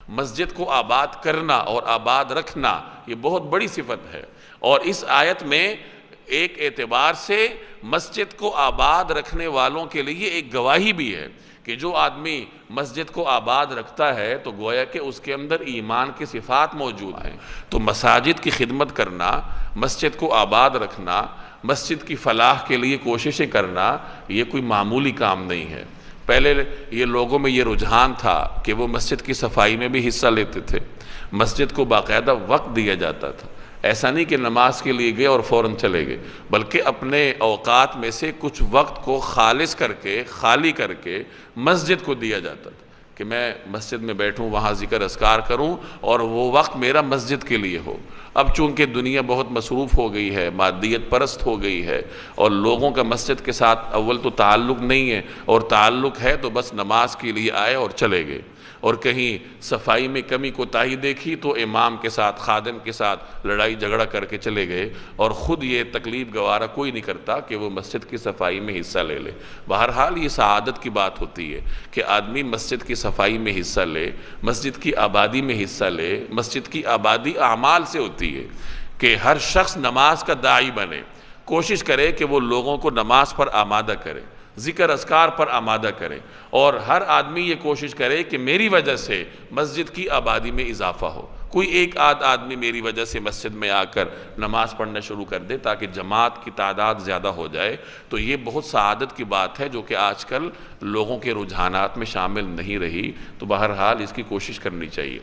مسجد کو آباد کرنا اور آباد رکھنا یہ بہت بڑی صفت ہے، اور اس آیت میں ایک اعتبار سے مسجد کو آباد رکھنے والوں کے لیے ایک گواہی بھی ہے کہ جو آدمی مسجد کو آباد رکھتا ہے تو گویا کہ اس کے اندر ایمان کی صفات موجود ہیں۔ تو مساجد کی خدمت کرنا، مسجد کو آباد رکھنا، مسجد کی فلاح کے لیے کوششیں کرنا، یہ کوئی معمولی کام نہیں ہے۔ پہلے یہ لوگوں میں یہ رجحان تھا کہ وہ مسجد کی صفائی میں بھی حصہ لیتے تھے، مسجد کو باقاعدہ وقت دیا جاتا تھا، ایسا نہیں کہ نماز کے لیے گئے اور فوراً چلے گئے، بلکہ اپنے اوقات میں سے کچھ وقت کو خالص کر کے، خالی کر کے مسجد کو دیا جاتا تھا کہ میں مسجد میں بیٹھوں، وہاں ذکر اذکار کروں اور وہ وقت میرا مسجد کے لیے ہو۔ اب چونکہ دنیا بہت مصروف ہو گئی ہے، مادیت پرست ہو گئی ہے، اور لوگوں کا مسجد کے ساتھ اول تو تعلق نہیں ہے، اور تعلق ہے تو بس نماز کے لیے آئے اور چلے گئے، اور کہیں صفائی میں کمی کوتاہی دیکھی تو امام کے ساتھ، خادم کے ساتھ لڑائی جھگڑا کر کے چلے گئے، اور خود یہ تکلیف گوارا کوئی نہیں کرتا کہ وہ مسجد کی صفائی میں حصہ لے لے۔ بہرحال یہ سعادت کی بات ہوتی ہے کہ آدمی مسجد کی صفائی میں حصہ لے، مسجد کی آبادی میں حصہ لے۔ مسجد کی آبادی اعمال سے ہوتی ہے کہ ہر شخص نماز کا داعی بنے، کوشش کرے کہ وہ لوگوں کو نماز پر آمادہ کرے، ذکر اذکار پر آمادہ کرے، اور ہر آدمی یہ کوشش کرے کہ میری وجہ سے مسجد کی آبادی میں اضافہ ہو۔ کوئی ایک آدمی میری وجہ سے مسجد میں آ کر نماز پڑھنا شروع کر دے تاکہ جماعت کی تعداد زیادہ ہو جائے، تو یہ بہت سعادت کی بات ہے جو کہ آج کل لوگوں کے رجحانات میں شامل نہیں رہی۔ تو بہرحال اس کی کوشش کرنی چاہیے۔